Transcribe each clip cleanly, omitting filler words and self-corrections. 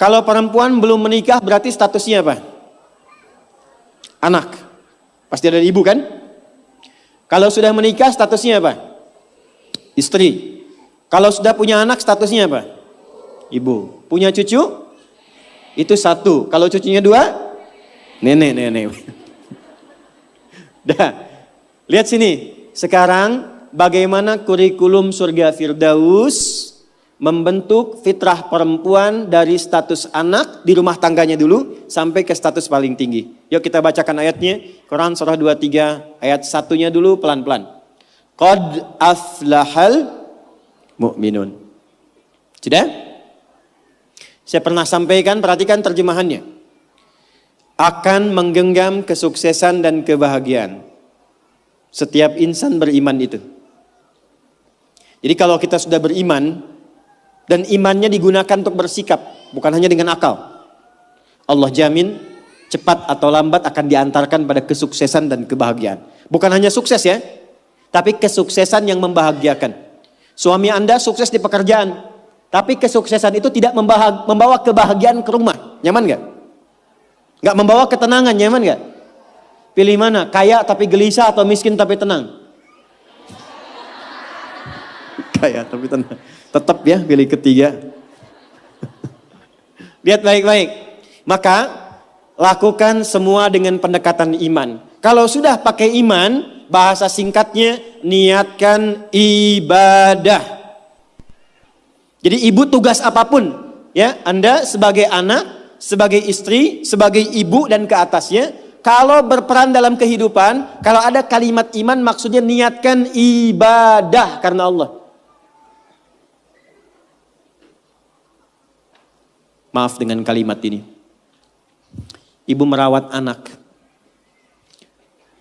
Kalau perempuan belum menikah berarti statusnya apa? Anak. Pasti ada ibu kan? Kalau sudah menikah statusnya apa? Istri. Kalau sudah punya anak statusnya apa? Ibu. Punya cucu? Itu satu. Kalau cucunya dua? Nenek. Dah. Lihat sini. Sekarang bagaimana kurikulum surga Firdaus membentuk fitrah perempuan dari status anak di rumah tangganya dulu sampai ke status paling tinggi. Yuk kita bacakan ayatnya. Quran surah 23 ayat 1-nya dulu pelan-pelan. Qad aflahal mu'minun. Sudah? Saya pernah sampaikan, perhatikan terjemahannya. Akan menggenggam kesuksesan dan kebahagiaan. Setiap insan beriman itu. Jadi kalau kita sudah beriman dan imannya digunakan untuk bersikap, bukan hanya dengan akal, Allah jamin cepat atau lambat akan diantarkan pada kesuksesan dan kebahagiaan. Bukan hanya sukses ya, tapi kesuksesan yang membahagiakan. Suami Anda sukses di pekerjaan, tapi kesuksesan itu tidak membawa kebahagiaan ke rumah. Nyaman gak? Gak membawa ketenangan, nyaman gak? Pilih mana? Kaya tapi gelisah atau miskin tapi tenang? Kaya tapi tenang. Tetap ya pilih ketiga. Lihat baik-baik. Maka lakukan semua dengan pendekatan iman. Kalau sudah pakai iman, bahasa singkatnya niatkan ibadah. Jadi ibu tugas apapun, ya, Anda sebagai anak, sebagai istri, sebagai ibu dan ke atasnya, kalau berperan dalam kehidupan, kalau ada kalimat iman maksudnya niatkan ibadah karena Allah. Maaf dengan kalimat ini. Ibu merawat anak.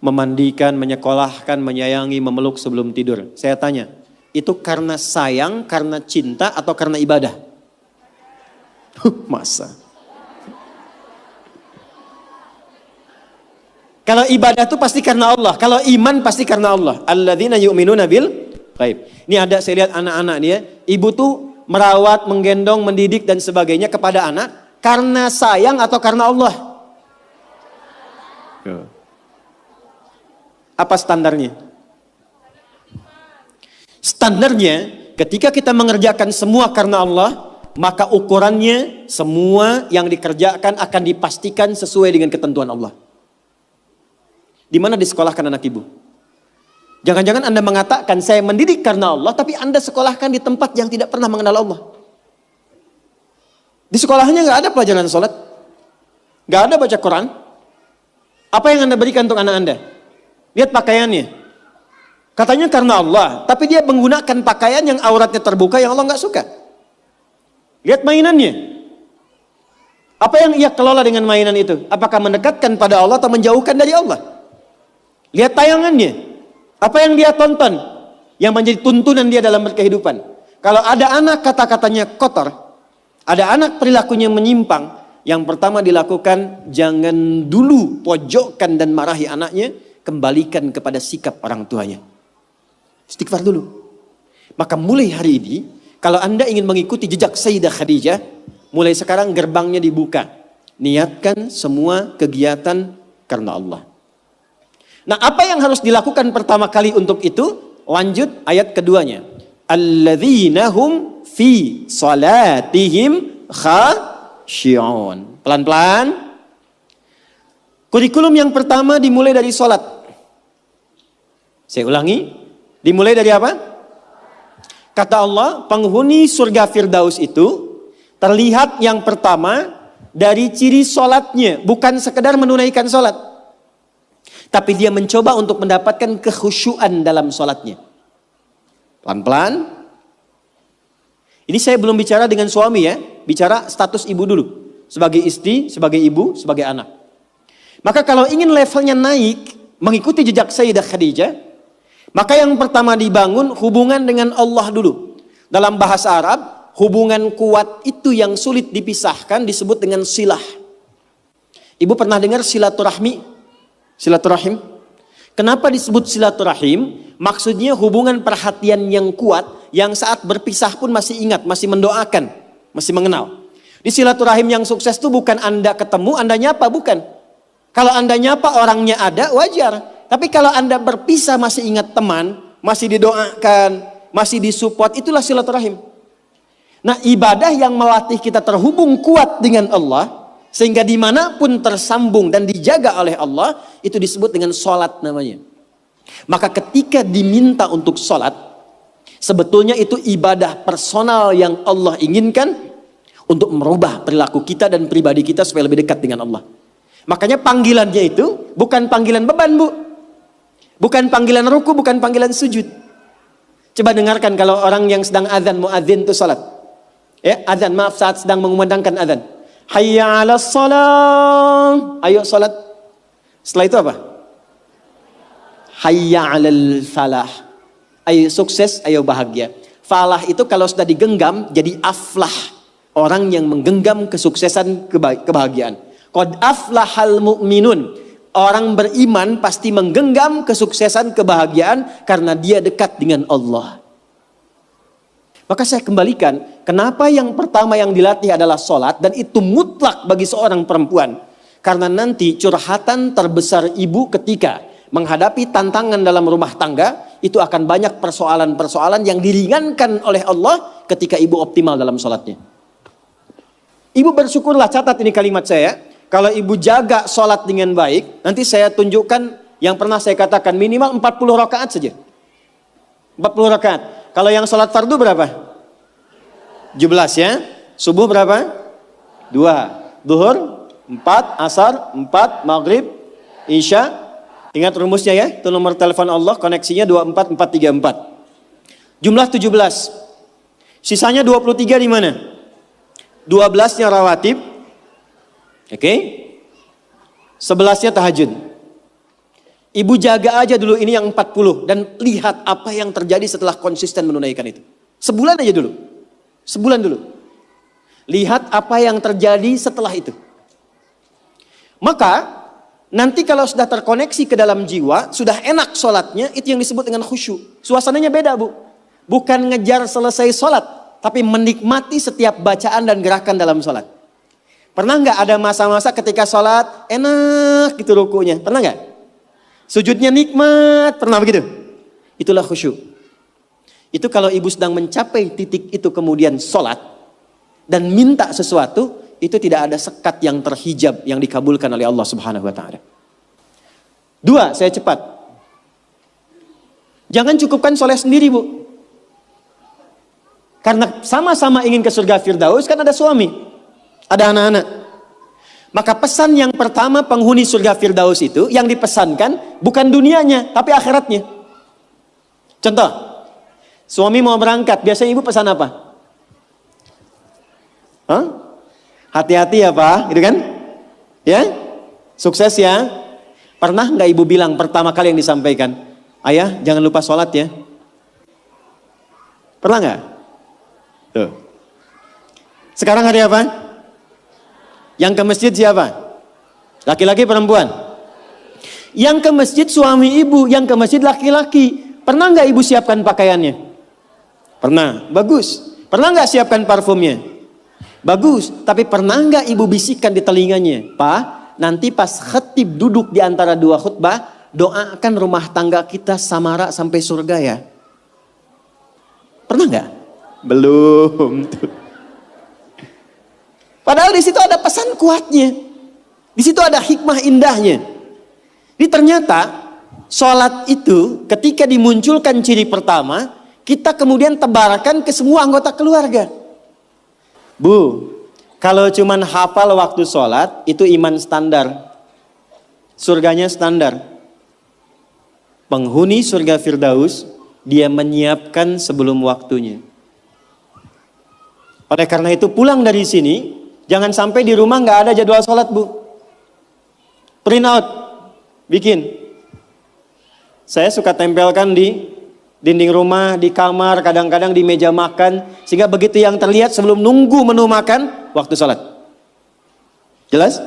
Memandikan, menyekolahkan, menyayangi, memeluk sebelum tidur. Saya tanya, itu karena sayang, karena cinta, atau karena ibadah? Masa? Kalau ibadah itu pasti karena Allah. Kalau iman pasti karena Allah. Alladzina yu'minuna bil ghaib. Ini ada saya lihat anak-anak dia. Ibu tuh merawat, menggendong, mendidik dan sebagainya kepada anak karena sayang atau karena Allah? Apa standarnya? Standarnya ketika kita mengerjakan semua karena Allah, maka ukurannya semua yang dikerjakan akan dipastikan sesuai dengan ketentuan Allah. Di mana disekolahkan anak ibu? Jangan-jangan Anda mengatakan saya mendidik karena Allah, tapi Anda sekolahkan di tempat yang tidak pernah mengenal Allah. Di sekolahnya nggak ada pelajaran sholat, nggak ada baca Quran. Apa yang Anda berikan untuk anak Anda? Lihat pakaiannya. Katanya karena Allah, tapi dia menggunakan pakaian yang auratnya terbuka yang Allah nggak suka. Lihat mainannya. Apa yang ia kelola dengan mainan itu? Apakah mendekatkan pada Allah atau menjauhkan dari Allah? Lihat tayangannya. Apa yang dia tonton yang menjadi tuntunan dia dalam berkehidupan. Kalau ada anak kata-katanya kotor, ada anak perilakunya menyimpang, yang pertama dilakukan jangan dulu pojokkan dan marahi anaknya, kembalikan kepada sikap orang tuanya. Istighfar dulu. Maka mulai hari ini, kalau Anda ingin mengikuti jejak Sayyidah Khadijah, mulai sekarang gerbangnya dibuka. Niatkan semua kegiatan karena Allah. Nah, apa yang harus dilakukan pertama kali untuk itu? Lanjut ayat keduanya. Alladzina hum fi salatihim khashi'un. Pelan-pelan. Kurikulum yang pertama dimulai dari salat. Saya ulangi, dimulai dari apa? Kata Allah, penghuni surga Firdaus itu terlihat yang pertama dari ciri salatnya, bukan sekedar menunaikan salat. Tapi dia mencoba untuk mendapatkan kekhusyuan dalam sholatnya. Pelan-pelan. Ini saya belum bicara dengan suami ya. Bicara status ibu dulu. Sebagai istri, sebagai ibu, sebagai anak. Maka kalau ingin levelnya naik, mengikuti jejak Sayyidah Khadijah, maka yang pertama dibangun hubungan dengan Allah dulu. Dalam bahasa Arab, hubungan kuat itu yang sulit dipisahkan disebut dengan silah. Ibu pernah dengar silaturahmi? Silaturahim. Kenapa disebut silaturahim? Maksudnya hubungan perhatian yang kuat, yang saat berpisah pun masih ingat, masih mendoakan, masih mengenal. Di silaturahim yang sukses itu bukan Anda ketemu, Anda nyapa, bukan. Kalau Anda nyapa orangnya ada, wajar. Tapi kalau Anda berpisah masih ingat teman, masih didoakan, masih disupport, itulah silaturahim. Nah, ibadah yang melatih kita terhubung kuat dengan Allah, sehingga dimanapun tersambung dan dijaga oleh Allah, itu disebut dengan sholat namanya. Maka ketika diminta untuk sholat, sebetulnya itu ibadah personal yang Allah inginkan untuk merubah perilaku kita dan pribadi kita supaya lebih dekat dengan Allah. Makanya panggilannya itu bukan panggilan beban, Bu. Bukan panggilan ruku, bukan panggilan sujud. Coba dengarkan kalau orang yang sedang azan, muadzin itu sholat. Ya, azan, maaf, saat sedang mengumandangkan azan. Hayya 'alas shalah. Ayo sholat. Setelah itu apa? Hayya 'alal falah. Ayo sukses, ayo bahagia. Falah itu kalau sudah digenggam jadi aflah. Orang yang menggenggam kesuksesan, kebahagiaan. Qad aflahal mu'minun. Orang beriman pasti menggenggam kesuksesan, kebahagiaan karena dia dekat dengan Allah. Maka saya kembalikan, kenapa yang pertama yang dilatih adalah sholat, dan itu mutlak bagi seorang perempuan. Karena nanti curhatan terbesar ibu ketika menghadapi tantangan dalam rumah tangga, itu akan banyak persoalan-persoalan yang diringankan oleh Allah ketika ibu optimal dalam sholatnya. Ibu bersyukurlah, catat ini kalimat saya, kalau ibu jaga sholat dengan baik, nanti saya tunjukkan yang pernah saya katakan minimal 40 rakaat saja. 40 rakaat. Kalau yang sholat fardu berapa? 17 ya. Subuh berapa? 2. Duhur 4, asar 4, maghrib, isya. Ingat rumusnya ya. Itu nomor telepon Allah, koneksinya 24434. Jumlah 17. Sisanya 23 di mana? 12-nya rawatib. Oke. 11-nya tahajud. Ibu jaga aja dulu ini yang 40 dan lihat apa yang terjadi setelah konsisten menunaikan itu. Sebulan aja dulu. Sebulan dulu. Lihat apa yang terjadi setelah itu. Maka nanti kalau sudah terkoneksi ke dalam jiwa, sudah enak sholatnya, itu yang disebut dengan khusyuk. Suasananya beda, Bu. Bukan ngejar selesai sholat, tapi menikmati setiap bacaan dan gerakan dalam sholat. Pernah nggak ada masa-masa ketika sholat enak gitu rukunya? Pernah nggak? Sujudnya nikmat, pernah begitu? Itulah khusyuk. Itu kalau ibu sedang mencapai titik itu kemudian sholat dan minta sesuatu, itu tidak ada sekat yang terhijab yang dikabulkan oleh Allah Subhanahu wa taala. 2, saya cepat. Jangan cukupkan soleh sendiri, Bu. Karena sama-sama ingin ke surga Firdaus, kan ada suami, ada anak-anak. Maka pesan yang pertama penghuni surga Firdaus itu yang dipesankan bukan dunianya, tapi akhiratnya. Contoh, suami mau berangkat, biasanya ibu pesan apa? Hah? Hati-hati ya Pak, gitu kan? Ya, sukses ya. Pernah nggak ibu bilang pertama kali yang disampaikan, ayah jangan lupa sholat ya? Pernah nggak? Tuh. Sekarang hari apa? Yang ke masjid siapa? Laki-laki perempuan? Yang ke masjid suami ibu, yang ke masjid laki-laki. Pernah nggak ibu siapkan pakaiannya? Pernah, bagus. Pernah nggak siapkan parfumnya? Bagus. Tapi pernah nggak ibu bisikkan di telinganya? Pak, nanti pas khatib duduk di antara dua khutbah, doakan rumah tangga kita samara sampai surga ya. Pernah nggak? Belum. Padahal di situ ada pesan kuatnya. Di situ ada hikmah indahnya. Jadi ternyata sholat itu ketika dimunculkan ciri pertama, kita kemudian tebarkan ke semua anggota keluarga. Bu, kalau cuman hafal waktu sholat, itu iman standar. Surganya standar. Penghuni surga Firdaus, dia menyiapkan sebelum waktunya. Oleh karena itu pulang dari sini, jangan sampai di rumah nggak ada jadwal sholat, Bu. Print out, bikin. Saya suka tempelkan di dinding rumah, di kamar, kadang-kadang di meja makan, sehingga begitu yang terlihat sebelum nunggu menu makan, waktu sholat. Jelas?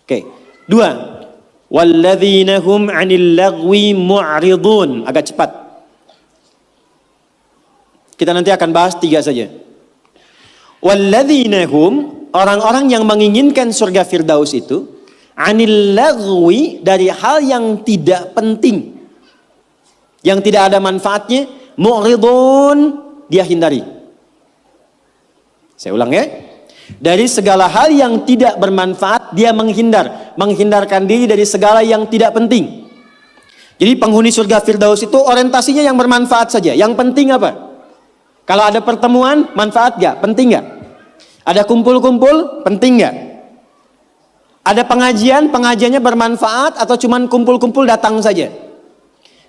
Oke. 2. Walladzina hum 'anil lagwi mu'ridun. Agak cepat. Kita nanti akan bahas 3 saja. Walladzina hum, orang-orang yang menginginkan surga Firdaus itu, anil lagwi, dari hal yang tidak penting, yang tidak ada manfaatnya, mu'ridun, dia hindari. Saya ulang ya. Dari segala hal yang tidak bermanfaat, dia menghindarkan diri dari segala yang tidak penting. Jadi penghuni surga Firdaus itu orientasinya yang bermanfaat saja. Yang penting apa? Kalau ada pertemuan, manfaat gak? Penting gak? Ada kumpul-kumpul, penting gak? Ada pengajiannya bermanfaat atau cuman kumpul-kumpul datang saja?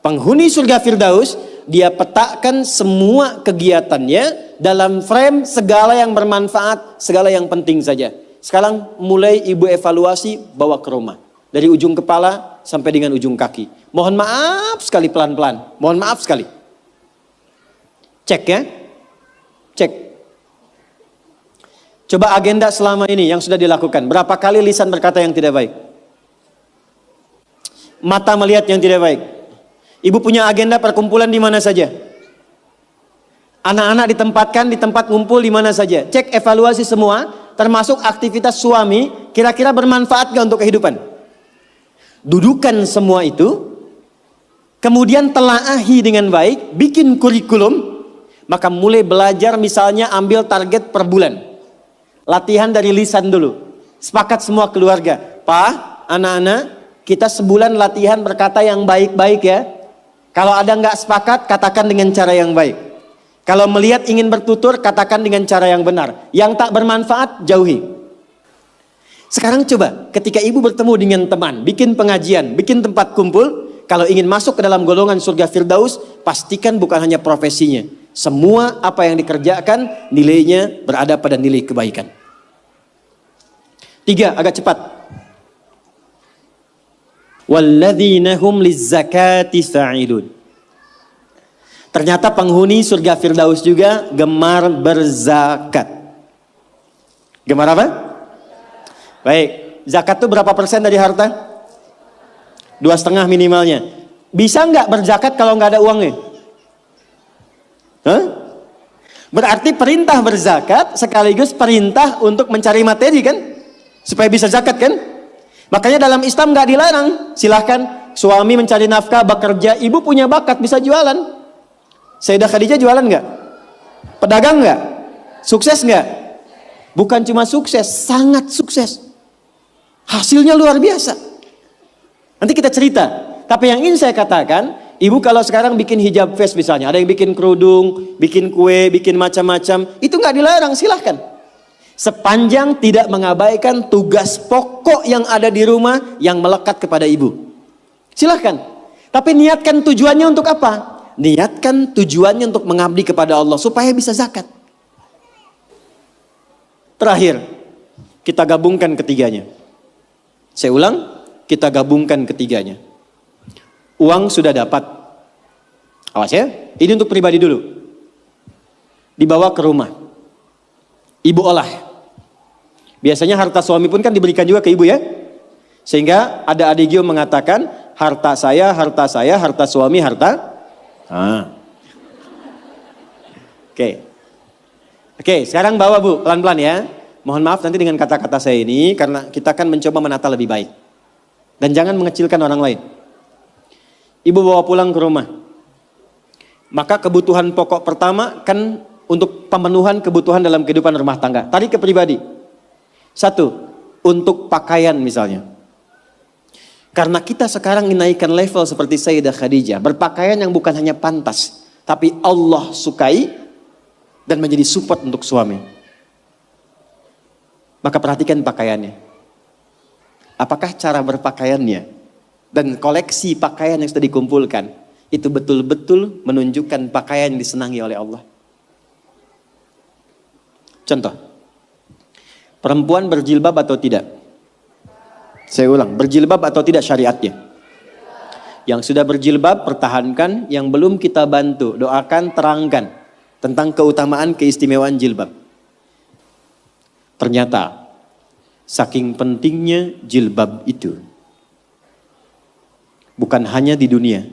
Penghuni surga Firdaus, dia petakan semua kegiatannya dalam frame segala yang bermanfaat, segala yang penting saja. Sekarang mulai ibu evaluasi, bawa ke rumah. Dari ujung kepala sampai dengan ujung kaki. Mohon maaf sekali, pelan-pelan. Mohon maaf sekali. Cek ya. Cek. Coba agenda selama ini yang sudah dilakukan. Berapa kali lisan berkata yang tidak baik? Mata melihat yang tidak baik. Ibu punya agenda perkumpulan di mana saja? Anak-anak ditempatkan di tempat ngumpul di mana saja? Cek evaluasi semua, termasuk aktivitas suami, kira-kira bermanfaat gak untuk kehidupan? Dudukan semua itu, kemudian telaahi dengan baik, bikin kurikulum, maka mulai belajar, misalnya ambil target per bulan. Latihan dari lisan dulu. Sepakat semua keluarga. Pak, anak-anak, kita sebulan latihan berkata yang baik-baik ya. Kalau ada nggak sepakat, katakan dengan cara yang baik. Kalau melihat ingin bertutur, katakan dengan cara yang benar. Yang tak bermanfaat, jauhi. Sekarang coba, ketika ibu bertemu dengan teman, bikin pengajian, bikin tempat kumpul, kalau ingin masuk ke dalam golongan surga Firdaus, pastikan bukan hanya profesinya. Semua apa yang dikerjakan, nilainya berada pada nilai kebaikan. 3, agak cepat. Walladzina hum lizzakati fa'ilun. Ternyata penghuni surga Firdaus juga gemar berzakat. Gemar apa? Baik, zakat itu berapa persen dari harta? 2,5 minimalnya. Bisa nggak berzakat kalau nggak ada uangnya? Hah? Berarti perintah berzakat sekaligus perintah untuk mencari materi kan? Supaya bisa zakat kan? Makanya dalam Islam nggak dilarang. Silahkan suami mencari nafkah, bekerja. Ibu punya bakat, bisa jualan. Sayyidah Khadijah jualan nggak? Pedagang nggak? Sukses nggak? Bukan cuma sukses, sangat sukses. Hasilnya luar biasa. Nanti kita cerita. Tapi yang ingin saya katakan, ibu kalau sekarang bikin hijab face misalnya, ada yang bikin kerudung, bikin kue, bikin macam-macam, itu nggak dilarang, silahkan. Sepanjang tidak mengabaikan tugas pokok yang ada di rumah yang melekat kepada ibu. Silahkan. Tapi niatkan tujuannya untuk apa? Niatkan tujuannya untuk mengabdi kepada Allah supaya bisa zakat. Terakhir, kita gabungkan ketiganya. Saya ulang, kita gabungkan ketiganya. Uang sudah dapat. Awas ya, ini untuk pribadi dulu. Dibawa ke rumah. Ibu olah. Biasanya harta suami pun kan diberikan juga ke ibu ya. Sehingga ada adik mengatakan, harta saya, harta suami, harta. Oke, sekarang bawa bu, pelan-pelan ya. Mohon maaf nanti dengan kata-kata saya ini, karena kita akan mencoba menata lebih baik. Dan jangan mengecilkan orang lain. Ibu bawa pulang ke rumah. Maka kebutuhan pokok pertama kan untuk pemenuhan kebutuhan dalam kehidupan rumah tangga. Tarik ke pribadi. 1, untuk pakaian misalnya. Karena kita sekarang menaikkan level seperti Sayyidah Khadijah. Berpakaian yang bukan hanya pantas. Tapi Allah sukai dan menjadi support untuk suami. Maka perhatikan pakaiannya. Apakah cara berpakaiannya dan koleksi pakaian yang sudah dikumpulkan itu betul-betul menunjukkan pakaian yang disenangi oleh Allah? Contoh, perempuan berjilbab atau tidak? Saya ulang, berjilbab atau tidak syariatnya? Yang sudah berjilbab pertahankan, yang belum kita bantu, doakan, terangkan tentang keutamaan keistimewaan jilbab. Ternyata saking pentingnya jilbab itu, bukan hanya di dunia,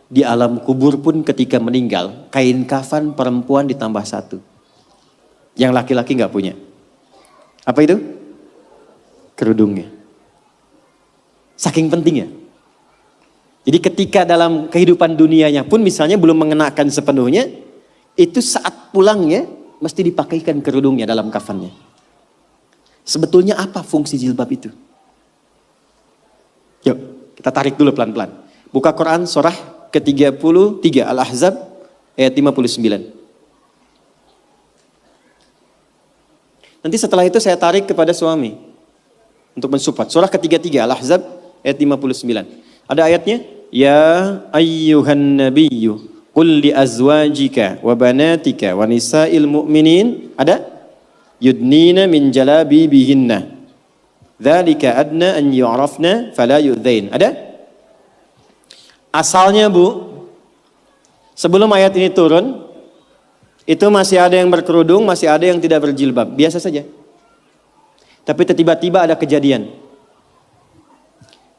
di alam kubur pun ketika meninggal, kain kafan perempuan ditambah 1. Yang laki-laki nggak punya. Apa itu? Kerudungnya. Saking pentingnya. Jadi ketika dalam kehidupan dunianya pun misalnya belum mengenakan sepenuhnya, itu saat pulangnya mesti dipakaikan kerudungnya dalam kafannya. Sebetulnya apa fungsi jilbab itu? Yuk, kita tarik dulu pelan-pelan. Buka Quran surah ke-33 Al-Ahzab ayat 59. Nanti setelah itu saya tarik kepada suami untuk mensupport. Surah ke-33 Al-Ahzab ayat 59. Ada ayatnya, ya ayyuhan nabiyyu qul li azwajika wa banatika wa nisa'il mu'minin, ada yudnina min jalabibihinna dzalika adna an yu'rafna fala yu'dzain. Ada? Asalnya Bu, sebelum ayat ini turun, itu masih ada yang berkerudung, masih ada yang tidak berjilbab, biasa saja. Tapi tiba-tiba ada kejadian.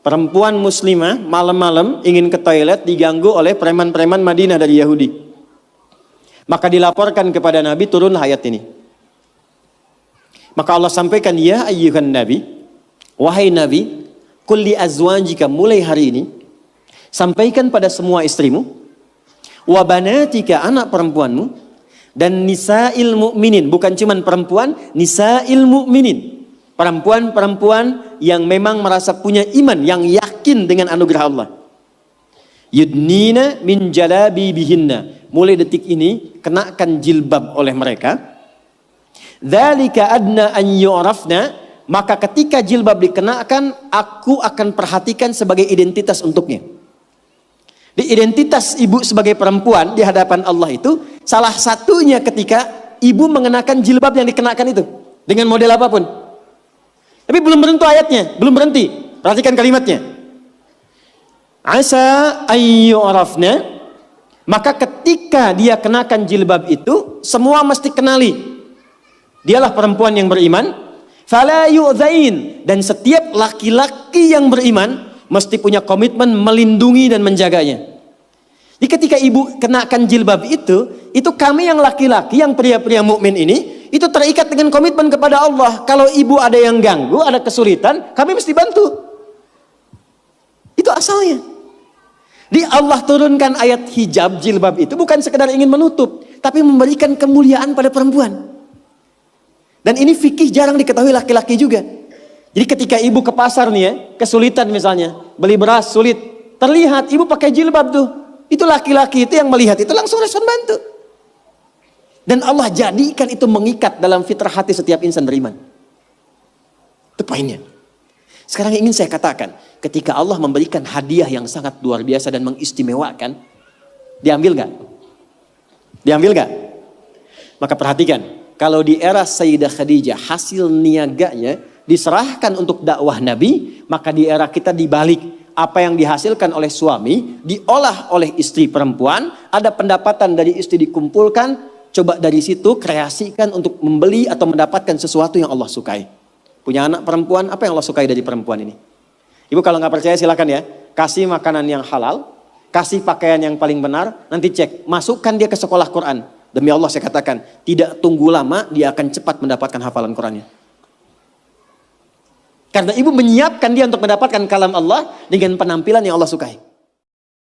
Perempuan muslimah malam-malam ingin ke toilet, diganggu oleh preman-preman Madinah dari Yahudi. Maka dilaporkan kepada Nabi, turunlah ayat ini. Maka Allah sampaikan, ya ayyuhan nabi, wahai Nabi, qul li azwajika, mulai hari ini sampaikan pada semua istrimu, wa banatika, anak perempuanmu, dan nisa'il mu'minin, bukan cuman perempuan, nisa'il mu'minin, perempuan-perempuan yang memang merasa punya iman, yang yakin dengan anugerah Allah. Yudnina min jalabibihinna, mulai detik ini kenakan jilbab oleh mereka. Dzalika adna an yu'rafna, maka ketika jilbab dikenakan, aku akan perhatikan sebagai identitas untuknya. Di identitas ibu sebagai perempuan di hadapan Allah itu, salah satunya ketika ibu mengenakan jilbab yang dikenakan itu dengan model apapun. Tapi belum berhenti ayatnya, belum berhenti. Perhatikan kalimatnya. Asa ayyurafna, maka ketika dia kenakan jilbab itu, semua mesti kenali dialah perempuan yang beriman. Fala yu'dzain, dan setiap laki-laki yang beriman mesti punya komitmen melindungi dan menjaganya. Jadi ketika ibu kenakan jilbab itu kami yang laki-laki, yang pria-pria mukmin ini, itu terikat dengan komitmen kepada Allah. Kalau ibu ada yang ganggu, ada kesulitan, kami mesti bantu. Itu asalnya. Di Allah turunkan ayat hijab, jilbab itu bukan sekedar ingin menutup, tapi memberikan kemuliaan pada perempuan. Dan ini fikih jarang diketahui laki-laki juga. Jadi ketika ibu ke pasar nih ya, kesulitan misalnya, beli beras sulit, terlihat ibu pakai jilbab tuh. Itu laki-laki itu yang melihat itu langsung respon bantu. Dan Allah jadikan itu mengikat dalam fitrah hati setiap insan beriman. Itu poinnya. Sekarang ingin saya katakan, ketika Allah memberikan hadiah yang sangat luar biasa dan mengistimewakan, diambil gak? Diambil gak? Maka perhatikan, kalau di era Sayyidah Khadijah hasil niaganya diserahkan untuk dakwah Nabi, maka di era kita dibalik, apa yang dihasilkan oleh suami diolah oleh istri perempuan, ada pendapatan dari istri dikumpulkan, coba dari situ kreasikan untuk membeli atau mendapatkan sesuatu yang Allah sukai. Punya anak perempuan, apa yang Allah sukai dari perempuan ini? Ibu kalau nggak percaya silakan ya, kasih makanan yang halal, kasih pakaian yang paling benar, nanti cek, masukkan dia ke sekolah Quran. Demi Allah saya katakan, tidak tunggu lama dia akan cepat mendapatkan hafalan Qurannya. Karena ibu menyiapkan dia untuk mendapatkan kalam Allah dengan penampilan yang Allah sukai.